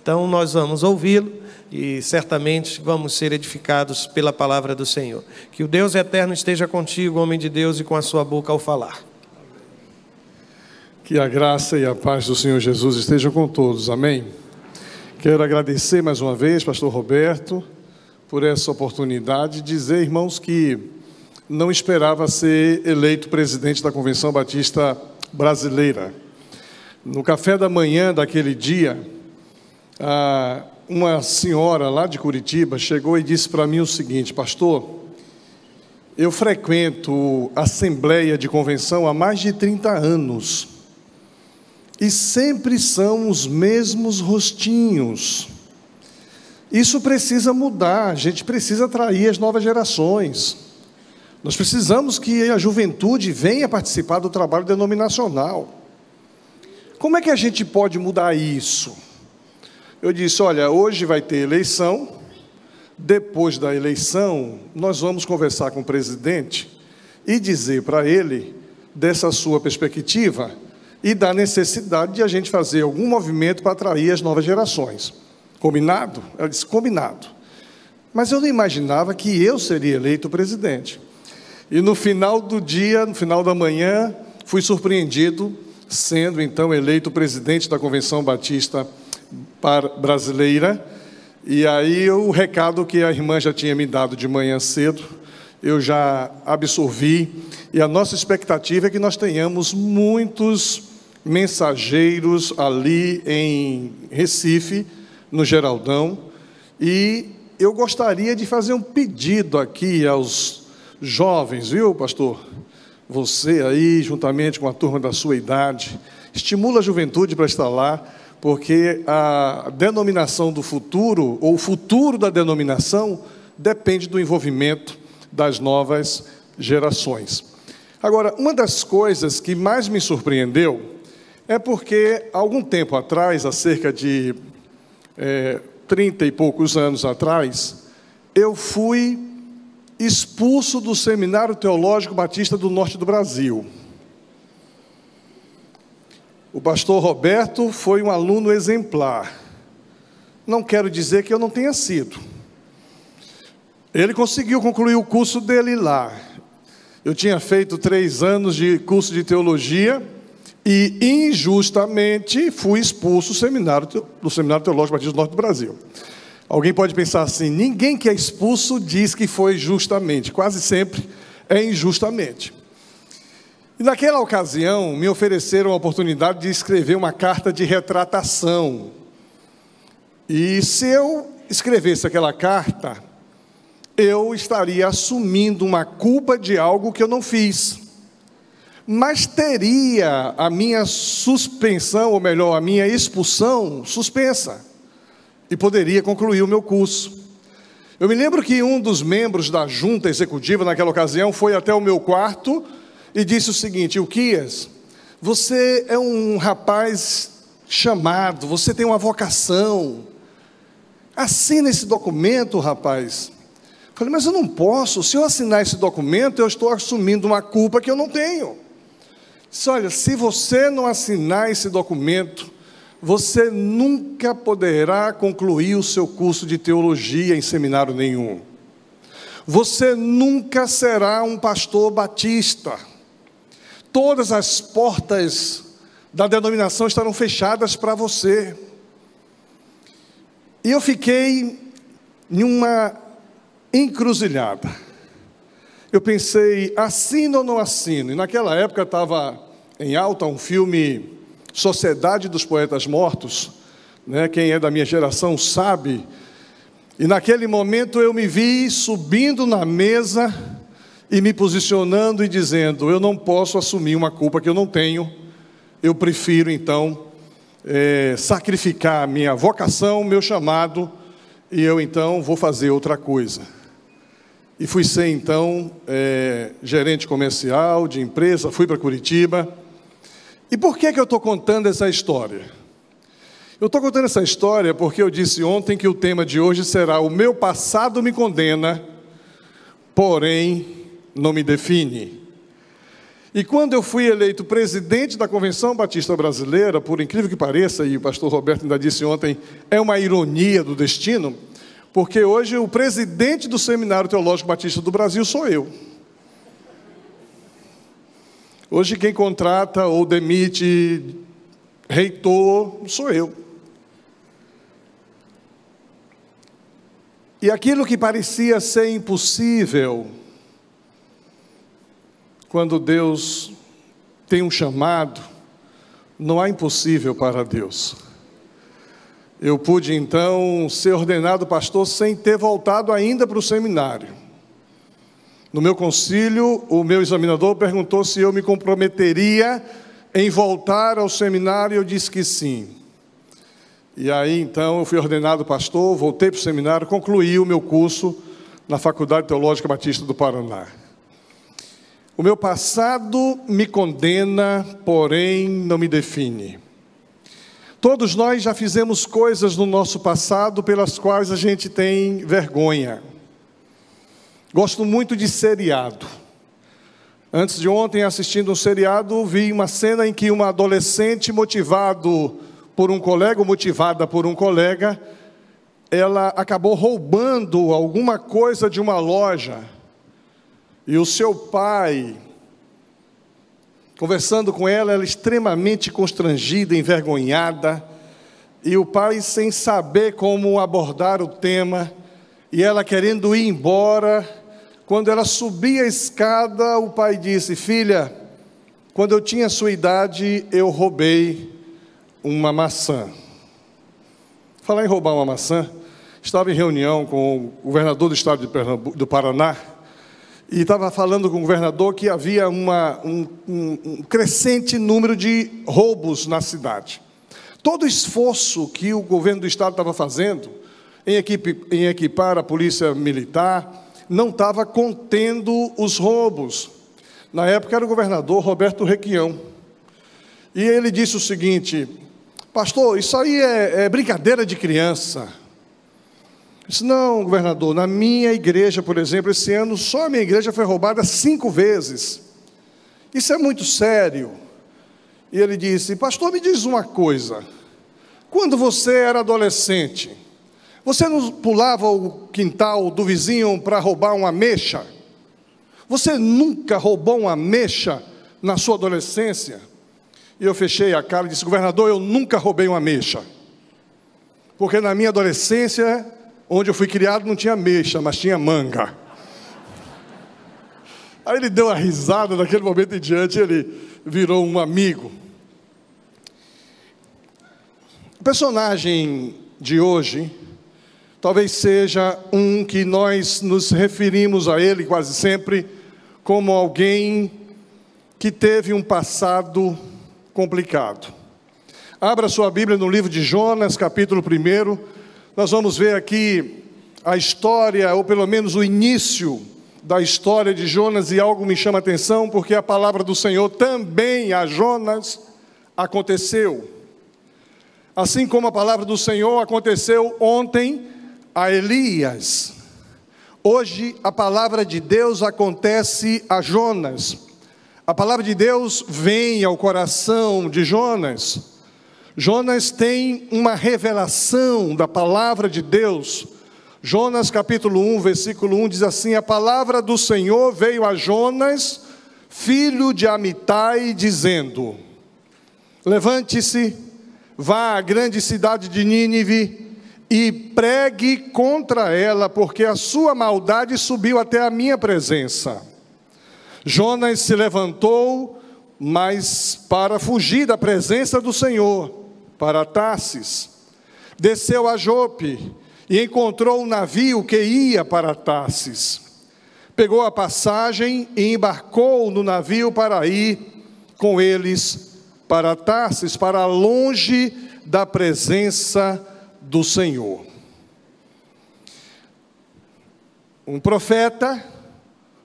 Então nós vamos ouvi-lo e certamente vamos ser edificados pela palavra do Senhor. Que o Deus eterno esteja contigo, homem de Deus, e com a sua boca ao falar. Que a graça e a paz do Senhor Jesus estejam com todos, amém? Quero agradecer mais uma vez, pastor Roberto, por essa oportunidade, dizer, irmãos, que não esperava ser eleito presidente da Convenção Batista Brasileira. No café da manhã daquele dia, uma senhora lá de Curitiba chegou e disse para mim o seguinte: pastor, eu frequento a Assembleia de Convenção há mais de 30 anos e sempre são os mesmos rostinhos. Isso precisa mudar, a gente precisa atrair as novas gerações. Nós precisamos que a juventude venha participar do trabalho denominacional. Como é que a gente pode mudar isso? Eu disse, olha, hoje vai ter eleição, depois da eleição, nós vamos conversar com o presidente e dizer para ele, dessa sua perspectiva, e da necessidade de a gente fazer algum movimento para atrair as novas gerações. Combinado? Ela disse, combinado. Mas eu não imaginava que eu seria eleito presidente. E no final do dia, no final da manhã, fui surpreendido, sendo então eleito presidente da Convenção Batista Brasileira. E aí o recado que a irmã já tinha me dado de manhã cedo, eu já absorvi. E a nossa expectativa é que nós tenhamos muitos mensageiros ali em Recife, no Geraldão. E eu gostaria de fazer um pedido aqui aos jovens, viu, pastor? Você aí, juntamente com a turma da sua idade, estimula a juventude para estar lá, porque a denominação do futuro, ou o futuro da denominação, depende do envolvimento das novas gerações. Agora, uma das coisas que mais me surpreendeu é porque, há algum tempo atrás, há cerca de 30 e poucos anos atrás, eu fui expulso do Seminário Teológico Batista do Norte do Brasil. O pastor Roberto foi um aluno exemplar. Não quero dizer que eu não tenha sido. Ele conseguiu concluir o curso dele lá. Eu tinha feito 3 anos de curso de teologia e, injustamente, fui expulso do Seminário Teológico Batista do Norte do Brasil. Alguém pode pensar assim, ninguém que é expulso diz que foi justamente. Quase sempre é injustamente. E naquela ocasião, me ofereceram a oportunidade de escrever uma carta de retratação. E se eu escrevesse aquela carta, eu estaria assumindo uma culpa de algo que eu não fiz. Mas teria a minha suspensão, ou melhor, a minha expulsão suspensa. E poderia concluir o meu curso. Eu me lembro que um dos membros da junta executiva naquela ocasião foi até o meu quarto e disse o seguinte: Ilquias, você é um rapaz chamado, você tem uma vocação. Assina esse documento, rapaz. Falei, mas eu não posso. Se eu assinar esse documento, eu estou assumindo uma culpa que eu não tenho. Disse, olha, se você não assinar esse documento, você nunca poderá concluir o seu curso de teologia em seminário nenhum. Você nunca será um pastor batista. Todas as portas da denominação estarão fechadas para você. E eu fiquei em uma encruzilhada. Eu pensei, assino ou não assino? E naquela época estava em alta um filme Sociedade dos Poetas Mortos, né? Quem é da minha geração sabe. E naquele momento eu me vi subindo na mesa e me posicionando e dizendo, eu não posso assumir uma culpa que eu não tenho, eu prefiro então sacrificar a minha vocação, meu chamado, e eu então vou fazer outra coisa. E fui ser então gerente comercial de empresa, fui para Curitiba. E por que eu estou contando essa história? Eu estou contando essa história porque eu disse ontem que o tema de hoje será o meu passado me condena, porém não me define. E quando eu fui eleito presidente da Convenção Batista Brasileira, por incrível que pareça, e o pastor Roberto ainda disse ontem, é uma ironia do destino, porque hoje o presidente do Seminário Teológico Batista do Brasil sou eu. Hoje quem contrata ou demite reitor sou eu. E aquilo que parecia ser impossível, quando Deus tem um chamado, não há impossível para Deus. Eu pude então ser ordenado pastor sem ter voltado ainda para o seminário. No meu concílio, o meu examinador perguntou se eu me comprometeria em voltar ao seminário, e eu disse que sim. E aí então eu fui ordenado pastor, voltei para o seminário, concluí o meu curso na Faculdade Teológica Batista do Paraná. O meu passado me condena, porém não me define. Todos nós já fizemos coisas no nosso passado pelas quais a gente tem vergonha. Gosto muito de seriado. Antes de ontem, assistindo um seriado, vi uma cena em que uma adolescente motivada por um colega, ela acabou roubando alguma coisa de uma loja. E o seu pai, conversando com ela, ela extremamente constrangida, envergonhada, e o pai sem saber como abordar o tema, e ela querendo ir embora. Quando ela subia a escada, o pai disse: filha, quando eu tinha sua idade, eu roubei uma maçã. Falar em roubar uma maçã, estava em reunião com o governador do estado do Paraná, e estava falando com o governador que havia um crescente número de roubos na cidade. Todo o esforço que o governo do estado estava fazendo em equipar a polícia militar não estava contendo os roubos. Na época era o governador Roberto Requião. E ele disse o seguinte: pastor, isso aí é brincadeira de criança. Eu disse: não, governador, na minha igreja, por exemplo, esse ano só a minha igreja foi roubada 5 vezes. Isso é muito sério. E ele disse: pastor, me diz uma coisa. Quando você era adolescente, você não pulava o quintal do vizinho para roubar uma ameixa? Você nunca roubou uma ameixa na sua adolescência? E eu fechei a cara e disse: governador, eu nunca roubei uma ameixa. Porque na minha adolescência, onde eu fui criado, não tinha ameixa, mas tinha manga. Aí ele deu uma risada, daquele momento em diante ele virou um amigo. O personagem de hoje talvez seja um que nós nos referimos a ele quase sempre como alguém que teve um passado complicado. Abra sua Bíblia no livro de Jonas, capítulo 1. Nós vamos ver aqui a história, ou pelo menos o início da história de Jonas, e algo me chama a atenção, porque a palavra do Senhor também a Jonas aconteceu. Assim como a palavra do Senhor aconteceu ontem a Elias, hoje a palavra de Deus acontece a Jonas. A palavra de Deus vem ao coração de Jonas. Jonas tem uma revelação da palavra de Deus. Jonas capítulo 1, versículo 1 diz assim: a palavra do Senhor veio a Jonas, filho de Amitai, dizendo: levante-se, vá à grande cidade de Nínive e pregue contra ela, porque a sua maldade subiu até a minha presença. Jonas se levantou, mas para fugir da presença do Senhor, para Tarsis. Desceu a Jope e encontrou um navio que ia para Tarsis. Pegou a passagem e embarcou no navio para ir com eles para Tarsis, para longe da presença do Senhor. Um profeta,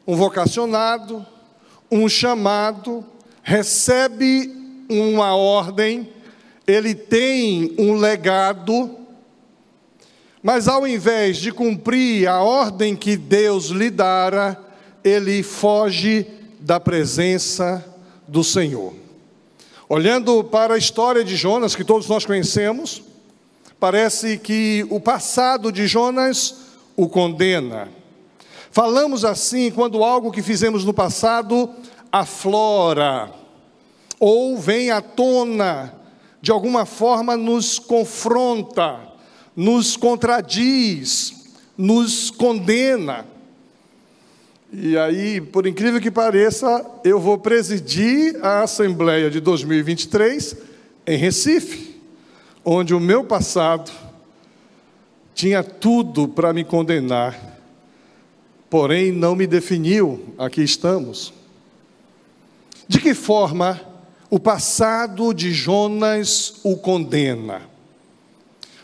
um vocacionado, um chamado, recebe uma ordem, ele tem um legado, mas ao invés de cumprir a ordem que Deus lhe dara, ele foge da presença do Senhor. Olhando para a história de Jonas, que todos nós conhecemos, parece que o passado de Jonas o condena. Falamos assim quando algo que fizemos no passado aflora, ou vem à tona, de alguma forma nos confronta, nos contradiz, nos condena. E aí, por incrível que pareça, eu vou presidir a Assembleia de 2023 em Recife, onde o meu passado tinha tudo para me condenar, porém não me definiu. Aqui estamos. De que forma o passado de Jonas o condena?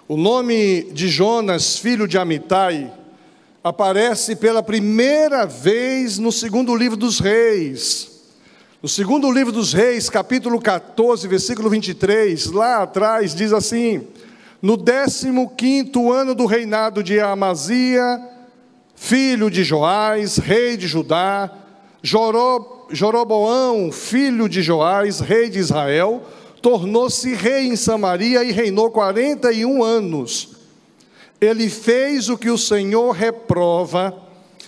O nome de Jonas, filho de Amitai, aparece pela primeira vez no segundo livro dos Reis. No segundo livro dos Reis, capítulo 14, versículo 23, lá atrás diz assim: no 15º ano do reinado de Amazia, filho de Joás, rei de Judá, Joroboão, filho de Joás, rei de Israel, tornou-se rei em Samaria e reinou 41 anos. Ele fez o que o Senhor reprova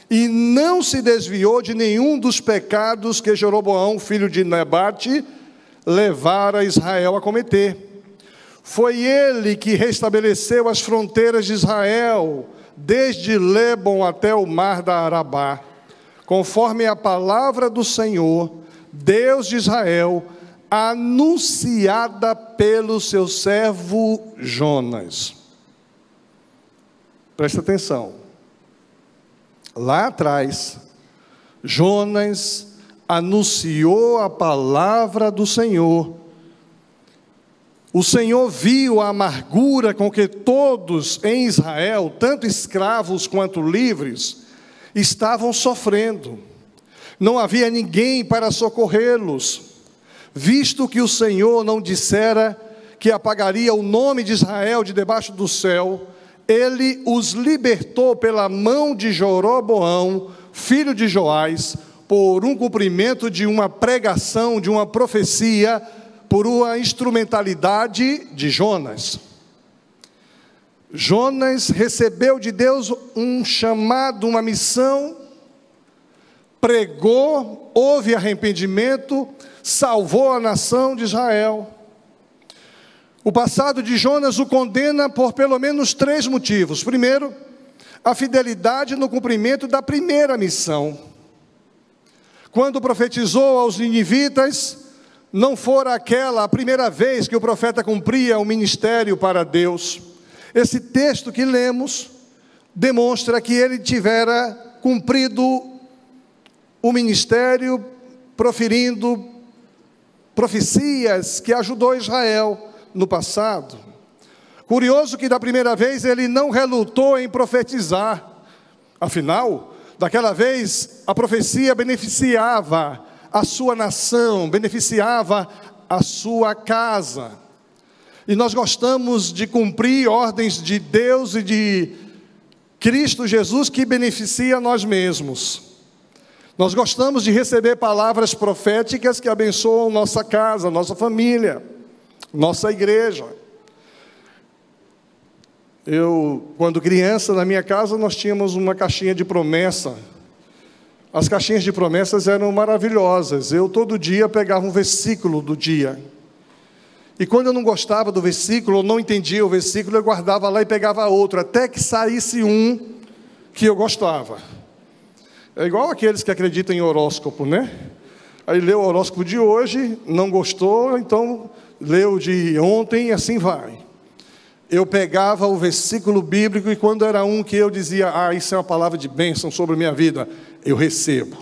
e não se desviou de nenhum dos pecados que Jeroboão, filho de Nebate, levara Israel a cometer. Foi ele que restabeleceu as fronteiras de Israel, desde Lebon até o mar da Arabá, conforme a palavra do Senhor, Deus de Israel, anunciada pelo seu servo Jonas. Presta atenção. Lá atrás, Jonas anunciou a palavra do Senhor. O Senhor viu a amargura com que todos em Israel, tanto escravos quanto livres, estavam sofrendo. Não havia ninguém para socorrê-los, visto que o Senhor não dissera que apagaria o nome de Israel de debaixo do céu. Ele os libertou pela mão de Joroboão, filho de Joás, por um cumprimento de uma pregação, de uma profecia, por uma instrumentalidade de Jonas. Jonas recebeu de Deus um chamado, uma missão, pregou, houve arrependimento, salvou a nação de Israel. O passado de Jonas o condena por pelo menos 3 motivos. Primeiro, a fidelidade no cumprimento da primeira missão. Quando profetizou aos ninivitas, não fora aquela a primeira vez que o profeta cumpria o ministério para Deus. Esse texto que lemos demonstra que ele tivera cumprido o ministério, proferindo profecias que ajudou Israel no passado. Curioso que da primeira vez ele não relutou em profetizar. Afinal, daquela vez a profecia beneficiava a sua nação, beneficiava a sua casa. E nós gostamos de cumprir ordens de Deus e de Cristo Jesus que beneficia a nós mesmos. Nós gostamos de receber palavras proféticas que abençoam nossa casa, nossa família, nossa igreja. Quando criança, na minha casa, nós tínhamos uma caixinha de promessa. As caixinhas de promessas eram maravilhosas. Eu todo dia pegava um versículo do dia. E quando eu não gostava do versículo, ou não entendia o versículo, eu guardava lá e pegava outro, até que saísse um que eu gostava. É igual aqueles que acreditam em horóscopo, né? Aí leu o horóscopo de hoje, não gostou, então leu de ontem e assim vai. Eu pegava o versículo bíblico e quando era um que eu dizia, isso é uma palavra de bênção sobre a minha vida, eu recebo.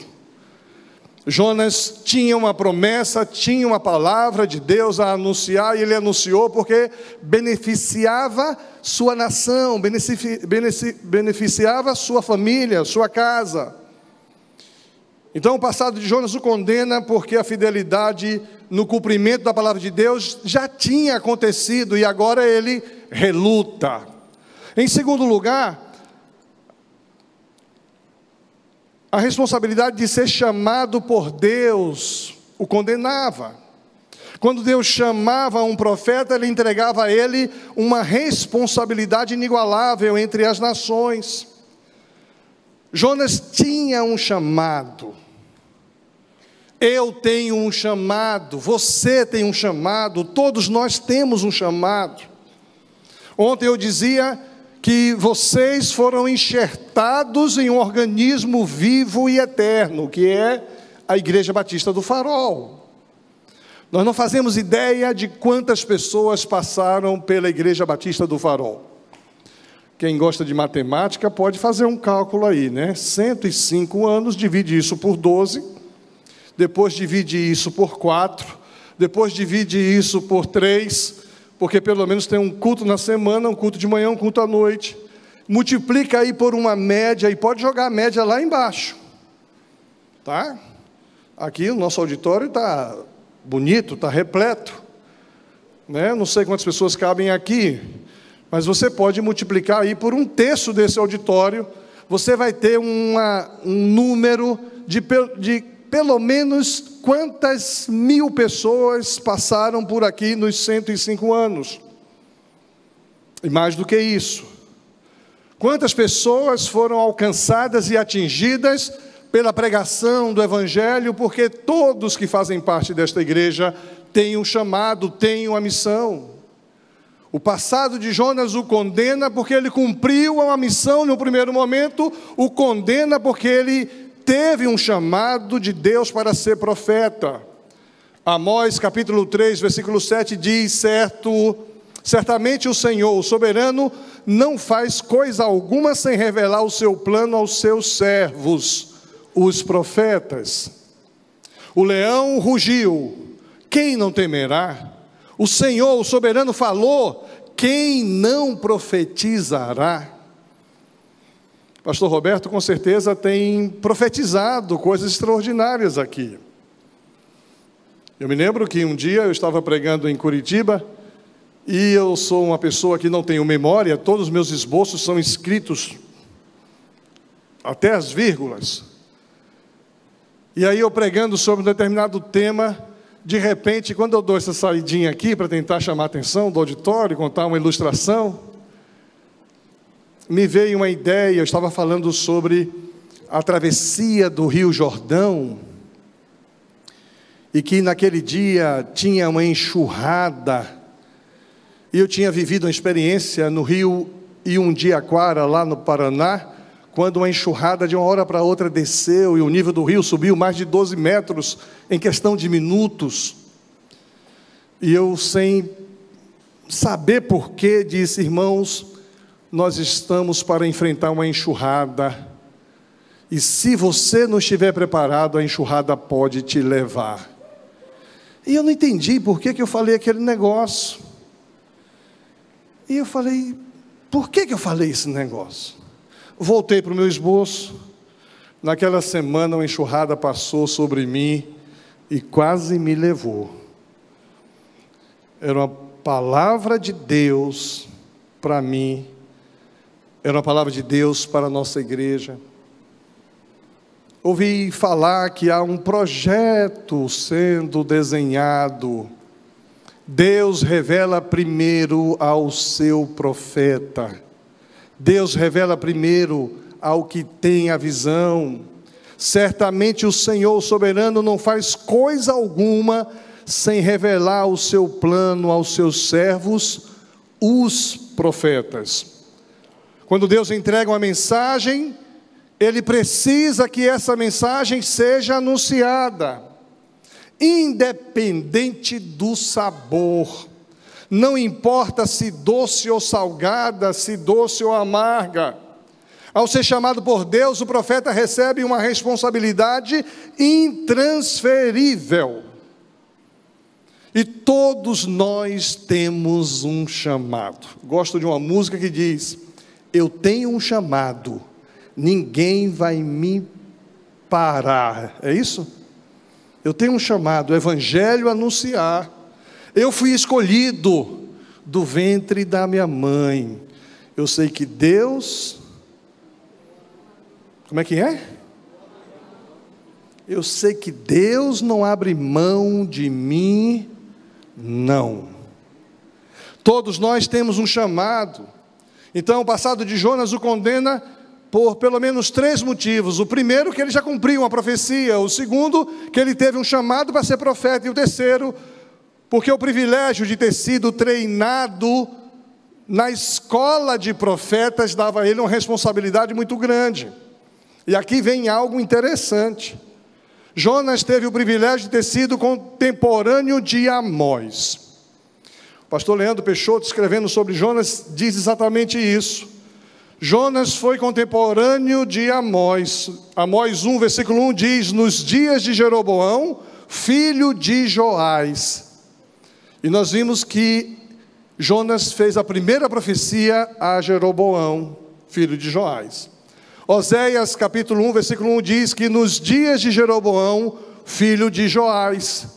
Jonas tinha uma promessa, tinha uma palavra de Deus a anunciar, e ele anunciou porque beneficiava sua nação, beneficiava sua família, sua casa. Então o passado de Jonas o condena porque a fidelidade no cumprimento da palavra de Deus já tinha acontecido e agora ele reluta. Em segundo lugar, a responsabilidade de ser chamado por Deus o condenava. Quando Deus chamava um profeta, Ele entregava a ele uma responsabilidade inigualável entre as nações. Jonas tinha um chamado. Eu tenho um chamado, você tem um chamado, todos nós temos um chamado. Ontem eu dizia que vocês foram enxertados em um organismo vivo e eterno, que é a Igreja Batista do Farol. Nós não fazemos ideia de quantas pessoas passaram pela Igreja Batista do Farol. Quem gosta de matemática pode fazer um cálculo aí, né? 105 anos, divide isso por 12, depois divide isso por 4, depois divide isso por 3, porque pelo menos tem um culto na semana, um culto de manhã, um culto à noite. Multiplica aí por uma média e pode jogar a média lá embaixo. Tá? Aqui o nosso auditório está bonito, está repleto, né? Não sei quantas pessoas cabem aqui, mas você pode multiplicar aí por 1/3 desse auditório, você vai ter um número de pelo menos quantas mil pessoas passaram por aqui nos 105 anos. E mais do que isso, quantas pessoas foram alcançadas e atingidas pela pregação do Evangelho, porque todos que fazem parte desta igreja têm um chamado, têm uma missão. O passado de Jonas o condena porque ele cumpriu uma missão no primeiro momento, o condena porque ele teve um chamado de Deus para ser profeta. Amós capítulo 3, versículo 7 diz, certamente o Senhor, o soberano, não faz coisa alguma sem revelar o seu plano aos seus servos, os profetas. O leão rugiu, quem não temerá? O Senhor, o soberano, falou, quem não profetizará? Pastor Roberto, com certeza, tem profetizado coisas extraordinárias aqui. Eu me lembro que um dia eu estava pregando em Curitiba, e eu sou uma pessoa que não tenho memória, todos os meus esboços são escritos, até as vírgulas. E aí eu pregando sobre um determinado tema, de repente, quando eu dou essa saidinha aqui para tentar chamar a atenção do auditório, contar uma ilustração, me veio uma ideia. Eu estava falando sobre a travessia do Rio Jordão, e que naquele dia tinha uma enxurrada, e eu tinha vivido uma experiência no Rio Iundiaquara, lá no Paraná, quando uma enxurrada de uma hora para outra desceu e o nível do rio subiu mais de 12 metros em questão de minutos. E eu, sem saber porquê, disse, irmãos, nós estamos para enfrentar uma enxurrada, e se você não estiver preparado, a enxurrada pode te levar. E eu não entendi por que eu falei aquele negócio. E eu falei, por que eu falei esse negócio? Voltei para o meu esboço. Naquela semana, uma enxurrada passou sobre mim e quase me levou. Era uma palavra de Deus para mim, era uma palavra de Deus para a nossa igreja. Ouvi falar que há um projeto sendo desenhado. Deus revela primeiro ao seu profeta. Deus revela primeiro ao que tem a visão. Certamente o Senhor soberano não faz coisa alguma sem revelar o seu plano aos seus servos, os profetas. Quando Deus entrega uma mensagem, Ele precisa que essa mensagem seja anunciada, independente do sabor. Não importa se doce ou salgada, se doce ou amarga. Ao ser chamado por Deus, o profeta recebe uma responsabilidade intransferível. E todos nós temos um chamado. Gosto de uma música que diz, eu tenho um chamado, ninguém vai me parar. É isso? Eu tenho um chamado, o Evangelho a anunciar. Eu fui escolhido do ventre da minha mãe. Eu sei que Deus... Como é que é? eu sei que Deus não abre mão de mim, não. Todos nós temos um chamado. Então o passado de Jonas o condena por pelo menos 3 motivos. O primeiro, que ele já cumpriu uma profecia. O segundo, que ele teve um chamado para ser profeta. E o terceiro, porque o privilégio de ter sido treinado na escola de profetas dava a ele uma responsabilidade muito grande. E aqui vem algo interessante. Jonas teve o privilégio de ter sido contemporâneo de Amós. O pastor Leandro Peixoto, escrevendo sobre Jonas, diz exatamente isso. Jonas foi contemporâneo de Amós. Amós 1, versículo 1 diz: nos dias de Jeroboão, filho de Joás. E nós vimos que Jonas fez a primeira profecia a Jeroboão, filho de Joás. Oséias capítulo 1, versículo 1 diz que nos dias de Jeroboão, filho de Joás.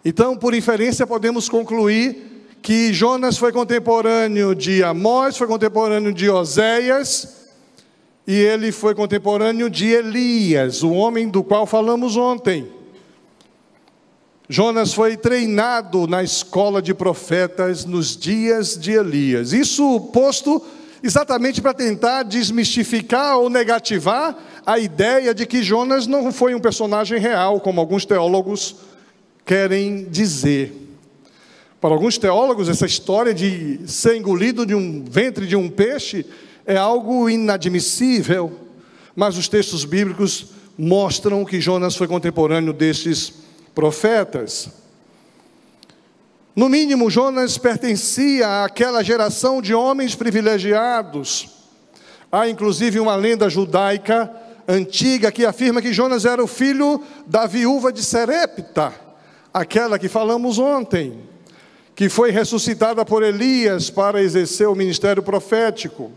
Então, por inferência, podemos concluir que Jonas foi contemporâneo de Amós, foi contemporâneo de Oséias, e ele foi contemporâneo de Elias, o homem do qual falamos ontem. Jonas foi treinado na escola de profetas nos dias de Elias. Isso posto exatamente para tentar desmistificar ou negativar a ideia de que Jonas não foi um personagem real, como alguns teólogos querem dizer. Para alguns teólogos, essa história de ser engolido de um ventre de um peixe é algo inadmissível, mas os textos bíblicos mostram que Jonas foi contemporâneo destes profetas. No mínimo, Jonas pertencia àquela geração de homens privilegiados. Há inclusive uma lenda judaica antiga que afirma que Jonas era o filho da viúva de Serepta, aquela que falamos ontem, que foi ressuscitada por Elias para exercer o ministério profético.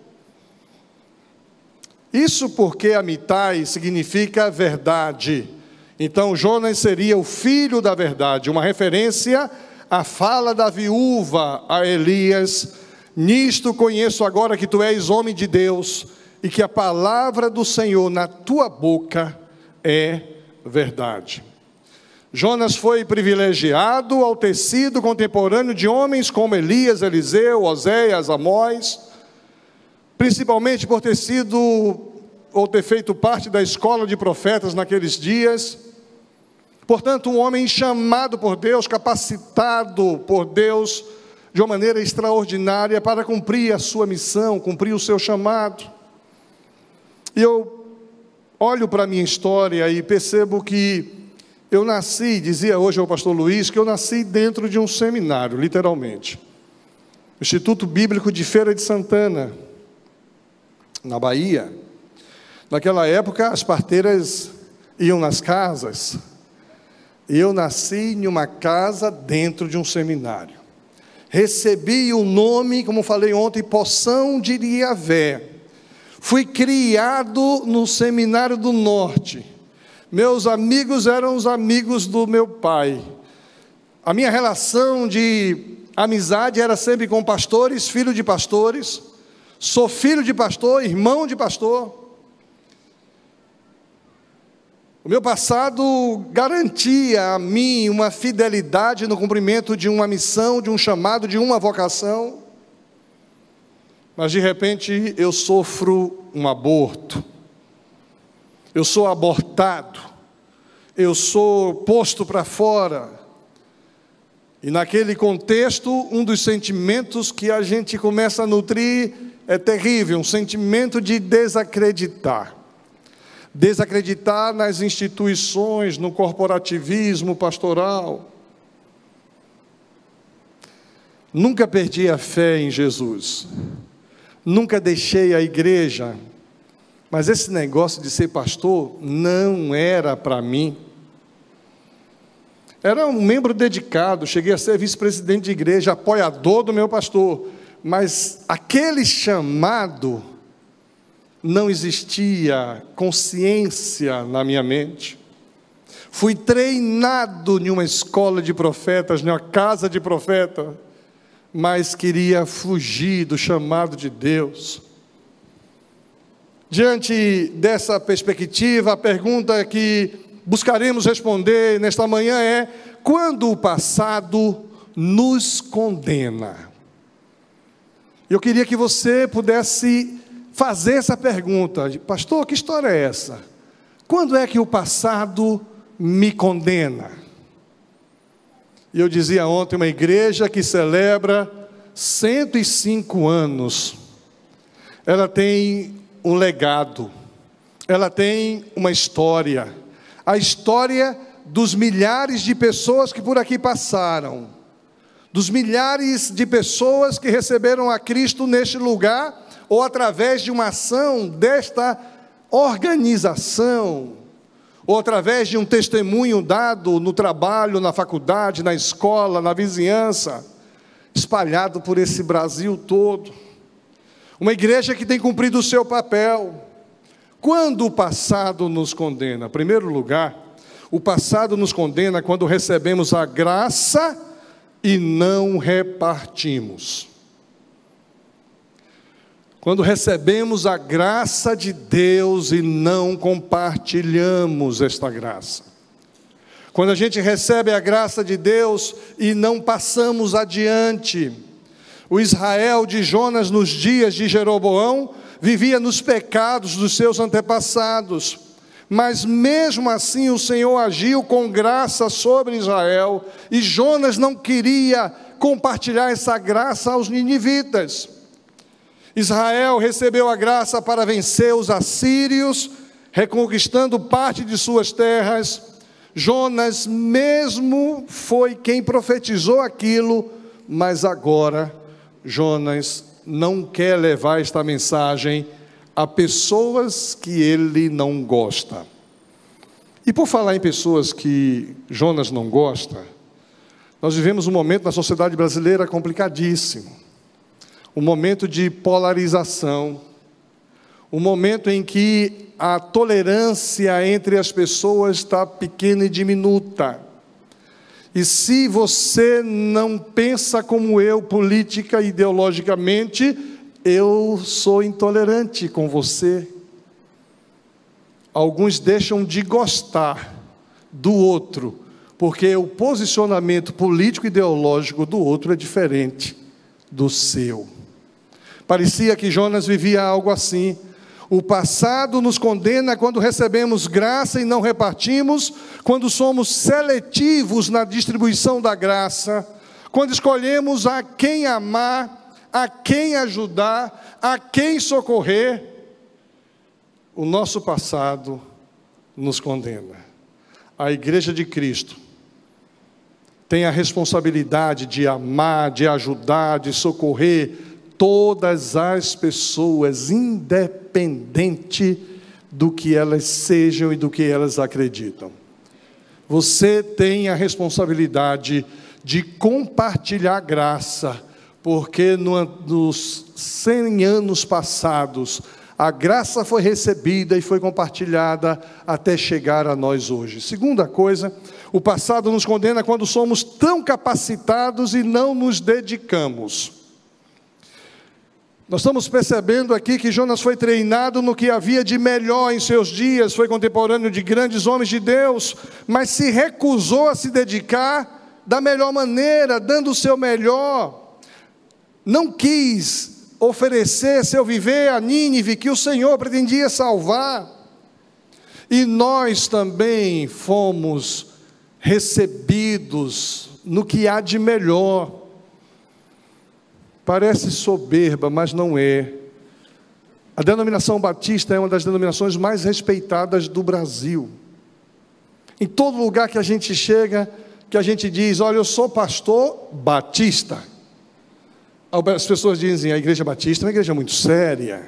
Isso porque Amitai significa verdade. Então Jonas seria o filho da verdade, uma referência à fala da viúva a Elias: nisto conheço agora que tu és homem de Deus, e que a palavra do Senhor na tua boca é verdade. Jonas foi privilegiado ao ter sido contemporâneo de homens como Elias, Eliseu, Oséias, Amós, principalmente por ter sido ou ter feito parte da escola de profetas naqueles dias. Portanto, um homem chamado por Deus, capacitado por Deus de uma maneira extraordinária para cumprir a sua missão, cumprir o seu chamado. E eu olho para a minha história e percebo que eu nasci, dizia hoje ao pastor Luiz, que eu nasci dentro de um seminário, literalmente. Instituto Bíblico de Feira de Santana, na Bahia. Naquela época, as parteiras iam nas casas. E eu nasci em uma casa dentro de um seminário. Recebi o nome, como falei ontem, Poção de Iriavé. Fui criado no Seminário do Norte. Meus amigos eram os amigos do meu pai. A minha relação de amizade era sempre com pastores, filho de pastores. Sou filho de pastor, irmão de pastor. O meu passado garantia a mim uma fidelidade no cumprimento de uma missão, de um chamado, de uma vocação. Mas de repente eu sofro um aborto. Eu sou abortado, eu sou posto para fora. E naquele contexto, um dos sentimentos que a gente começa a nutrir é terrível, um sentimento de desacreditar. Desacreditar nas instituições, no corporativismo pastoral. Nunca perdi a fé em Jesus, nunca deixei a igreja. Mas esse negócio de ser pastor não era para mim. Era um membro dedicado, cheguei a ser vice-presidente de igreja, apoiador do meu pastor. Mas aquele chamado, não existia consciência na minha mente. Fui treinado em uma escola de profetas, em uma casa de profeta, mas queria fugir do chamado de Deus. Diante dessa perspectiva, a pergunta que buscaremos responder nesta manhã é: quando o passado nos condena? Eu queria que você pudesse fazer essa pergunta: pastor, que história é essa? Quando é que o passado me condena? E eu dizia ontem, uma igreja que celebra 105 anos, ela tem um legado, ela tem uma história, a história dos milhares de pessoas que por aqui passaram, dos milhares de pessoas que receberam a Cristo neste lugar, ou através de uma ação desta organização, ou através de um testemunho dado no trabalho, na faculdade, na escola, na vizinhança, espalhado por esse Brasil todo. Uma igreja que tem cumprido o seu papel. Quando o passado nos condena? Em primeiro lugar, o passado nos condena quando recebemos a graça e não repartimos. Quando recebemos a graça de Deus e não compartilhamos esta graça. Quando a gente recebe a graça de Deus e não passamos adiante. O Israel de Jonas nos dias de Jeroboão vivia nos pecados dos seus antepassados. Mas mesmo assim o Senhor agiu com graça sobre Israel. E Jonas não queria compartilhar essa graça aos ninivitas. Israel recebeu a graça para vencer os assírios, reconquistando parte de suas terras. Jonas mesmo foi quem profetizou aquilo, mas agora Jonas não quer levar esta mensagem a pessoas que ele não gosta. E por falar em pessoas que Jonas não gosta, nós vivemos um momento na sociedade brasileira complicadíssimo. Um momento de polarização, um momento em que a tolerância entre as pessoas está pequena e diminuta. E se você não pensa como eu, política e ideologicamente, eu sou intolerante com você. Alguns deixam de gostar do outro, porque o posicionamento político e ideológico do outro é diferente do seu. Parecia que Jonas vivia algo assim. O passado nos condena quando recebemos graça e não repartimos, quando somos seletivos na distribuição da graça, quando escolhemos a quem amar, a quem ajudar, a quem socorrer. O nosso passado nos condena. A Igreja de Cristo tem a responsabilidade de amar, de ajudar, de socorrer todas as pessoas, independente do que elas sejam e do que elas acreditam. Você tem a responsabilidade de compartilhar graça, porque nos 100 anos passados, a graça foi recebida e foi compartilhada até chegar a nós hoje. Segunda coisa, o passado nos condena quando somos tão capacitados e não nos dedicamos. Nós estamos percebendo aqui que Jonas foi treinado no que havia de melhor em seus dias, foi contemporâneo de grandes homens de Deus, mas se recusou a se dedicar da melhor maneira, dando o seu melhor. Não quis oferecer seu viver a Nínive, que o Senhor pretendia salvar. E nós também fomos recebidos no que há de melhor. Parece soberba, mas não é. A denominação batista é uma das denominações mais respeitadas do Brasil. Em todo lugar que a gente chega, que a gente diz: olha, eu sou pastor batista. As pessoas dizem: a igreja batista é uma igreja muito séria.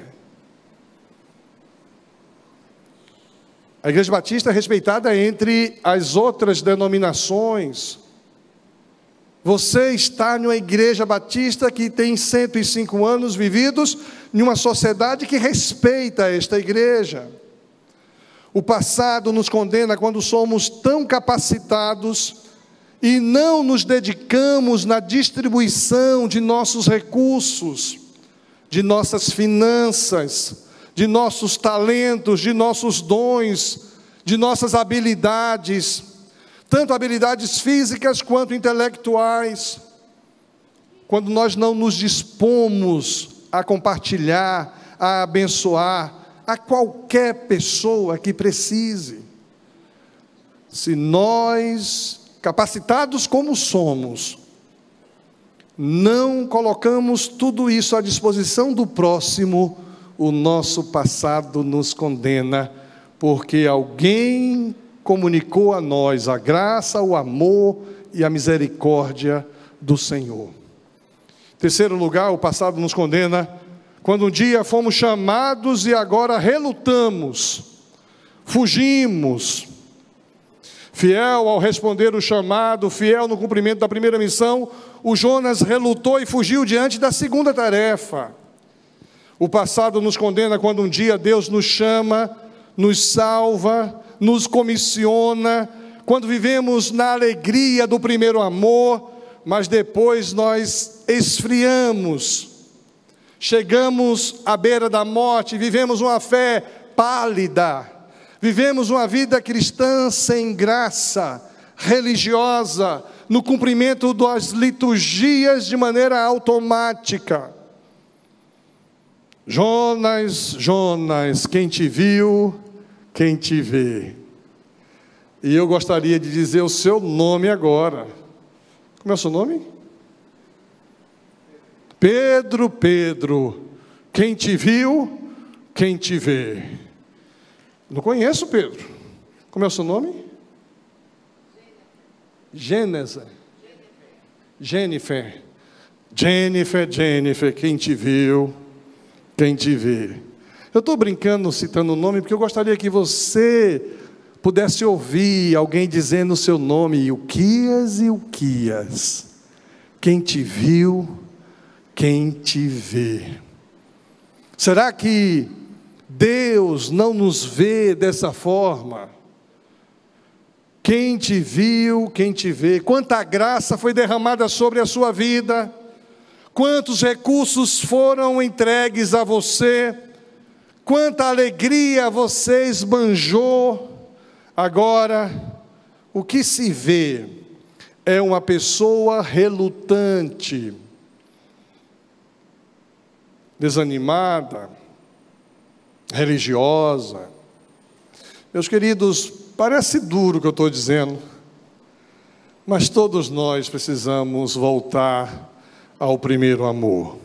A igreja batista é respeitada entre as outras denominações. Você está em uma igreja batista que tem 105 anos vividos em uma sociedade que respeita esta igreja. O passado nos condena quando somos tão capacitados e não nos dedicamos na distribuição de nossos recursos, de nossas finanças, de nossos talentos, de nossos dons, de nossas habilidades, tanto habilidades físicas quanto intelectuais, quando nós não nos dispomos a compartilhar, a abençoar a qualquer pessoa que precise. Se nós, capacitados como somos, não colocamos tudo isso à disposição do próximo, o nosso passado nos condena, porque alguém comunicou a nós a graça, o amor e a misericórdia do Senhor. Em terceiro lugar, o passado nos condena quando um dia fomos chamados e agora relutamos, fugimos. Fiel ao responder o chamado, fiel no cumprimento da primeira missão, o Jonas relutou e fugiu diante da segunda tarefa. O passado nos condena quando um dia Deus nos chama, nos salva, nos comissiona, quando vivemos na alegria do primeiro amor, mas depois nós esfriamos, chegamos à beira da morte, vivemos uma fé pálida, vivemos uma vida cristã sem graça, religiosa, no cumprimento das liturgias de maneira automática. Jonas, Jonas, quem te viu, quem te vê. E eu gostaria de dizer o seu nome agora. Como é o seu nome? Pedro, Pedro, quem te viu, quem te vê. Não conheço Pedro. Como é o seu nome? Jennifer. Jennifer, quem te viu, quem te vê. Eu estou brincando, citando o nome, porque eu gostaria que você pudesse ouvir alguém dizendo o seu nome, Ilquias e Ilquias. Quem te viu, quem te vê. Será que Deus não nos vê dessa forma? Quem te viu, quem te vê. Quanta graça foi derramada sobre a sua vida, quantos recursos foram entregues a você, quanta alegria você esbanjou. Agora, o que se vê é uma pessoa relutante, desanimada, religiosa. Meus queridos, parece duro o que eu estou dizendo, mas todos nós precisamos voltar ao primeiro amor.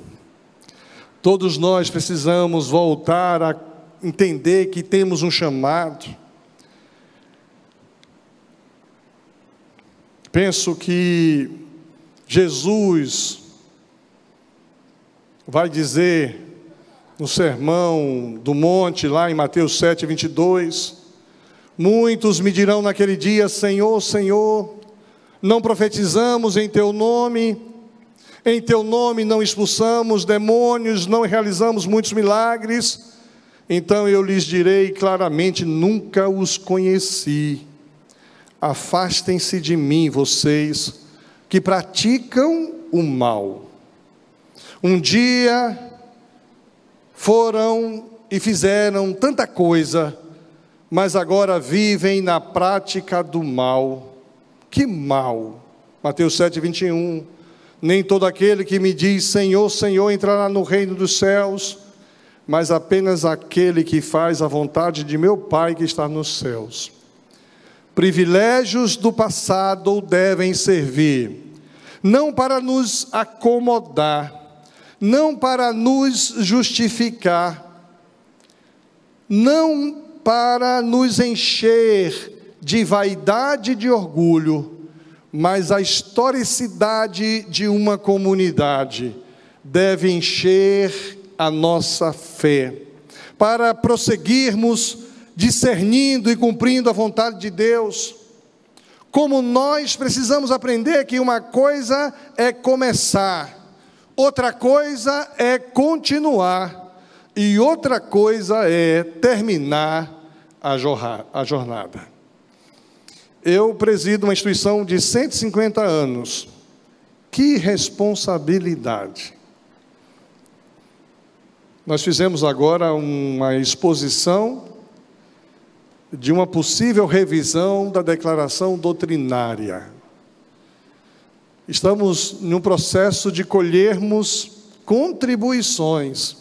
Todos nós precisamos voltar a entender que temos um chamado. Penso que Jesus vai dizer no Sermão do Monte, lá em Mateus 7:22, muitos me dirão naquele dia, Senhor, Senhor, não profetizamos em Teu nome não expulsamos demônios, não realizamos muitos milagres. Então eu lhes direi claramente, nunca os conheci. Afastem-se de mim, vocês que praticam o mal. Um dia foram e fizeram tanta coisa, mas agora vivem na prática do mal. Que mal? Mateus 7:21. Nem todo aquele que me diz Senhor, Senhor entrará no reino dos céus, mas apenas aquele que faz a vontade de meu Pai que está nos céus. Privilégios do passado devem servir, não para nos acomodar, não para nos justificar, não para nos encher de vaidade e de orgulho, mas a historicidade de uma comunidade deve encher a nossa fé, para prosseguirmos discernindo e cumprindo a vontade de Deus. Como nós precisamos aprender que uma coisa é começar, outra coisa é continuar, e outra coisa é terminar a jornada. Eu presido uma instituição de 150 anos. Que responsabilidade! Nós fizemos agora uma exposição de uma possível revisão da declaração doutrinária. Estamos num processo de colhermos contribuições.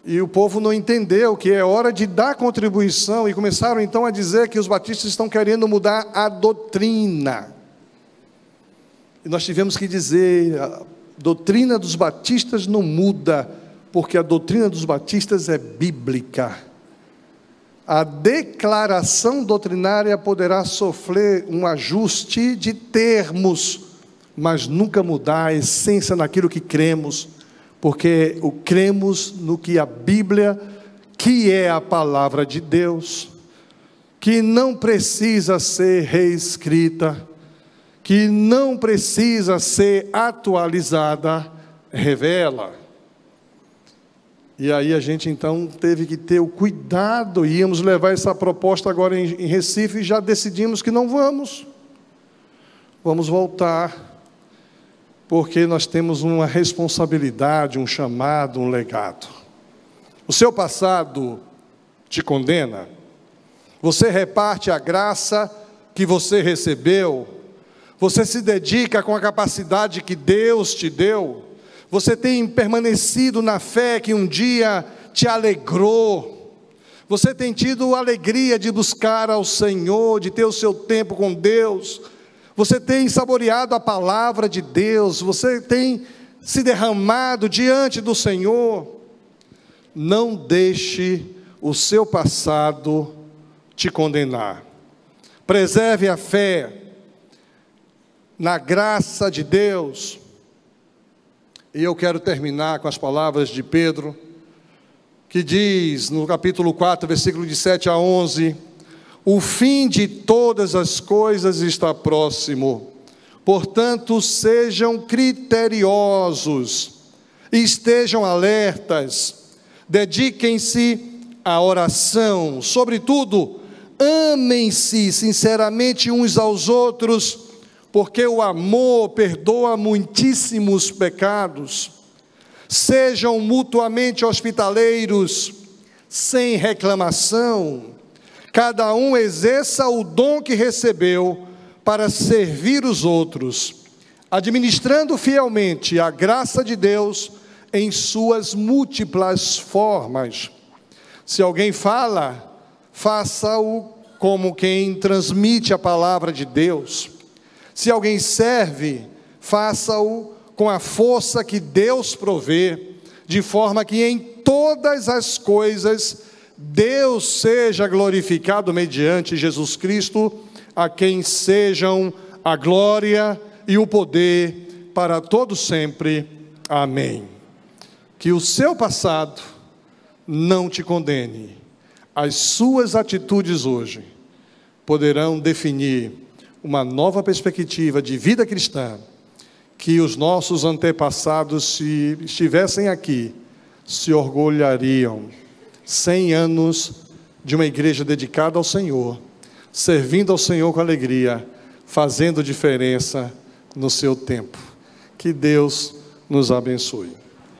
E o povo não entendeu que é hora de dar contribuição, e começaram então a dizer que os batistas estão querendo mudar a doutrina. E nós tivemos que dizer, a doutrina dos batistas não muda, porque a doutrina dos batistas é bíblica. A declaração doutrinária poderá sofrer um ajuste de termos, mas nunca mudar a essência naquilo que cremos, porque cremos no que a Bíblia, que é a palavra de Deus, que não precisa ser reescrita, que não precisa ser atualizada, revela. E aí a gente então teve que ter o cuidado, íamos levar essa proposta agora em Recife, e já decidimos que não vamos. Vamos voltar, porque nós temos uma responsabilidade, um chamado, um legado. O seu passado te condena? Você reparte a graça que você recebeu? Você se dedica com a capacidade que Deus te deu? Você tem permanecido na fé que um dia te alegrou? Você tem tido a alegria de buscar ao Senhor, de ter o seu tempo com Deus? Você tem saboreado a palavra de Deus? Você tem se derramado diante do Senhor? Não deixe o seu passado te condenar. Preserve a fé na graça de Deus. E eu quero terminar com as palavras de Pedro, que diz no capítulo 4, versículo de 7 a 11, o fim de todas as coisas está próximo, portanto sejam criteriosos, estejam alertas, dediquem-se à oração, sobretudo, amem-se sinceramente uns aos outros, porque o amor perdoa muitíssimos pecados. Sejam mutuamente hospitaleiros, sem reclamação. Cada um exerça o dom que recebeu para servir os outros, administrando fielmente a graça de Deus em suas múltiplas formas. Se alguém fala, faça-o como quem transmite a palavra de Deus. Se alguém serve, faça-o com a força que Deus provê, de forma que em todas as coisas Deus seja glorificado mediante Jesus Cristo, a quem sejam a glória e o poder para todo sempre. Amém. Que o seu passado não te condene. As suas atitudes hoje poderão definir uma nova perspectiva de vida cristã, que os nossos antepassados, se estivessem aqui, se orgulhariam. 100 anos de uma igreja dedicada ao Senhor, servindo ao Senhor com alegria, fazendo diferença no seu tempo. Que Deus nos abençoe.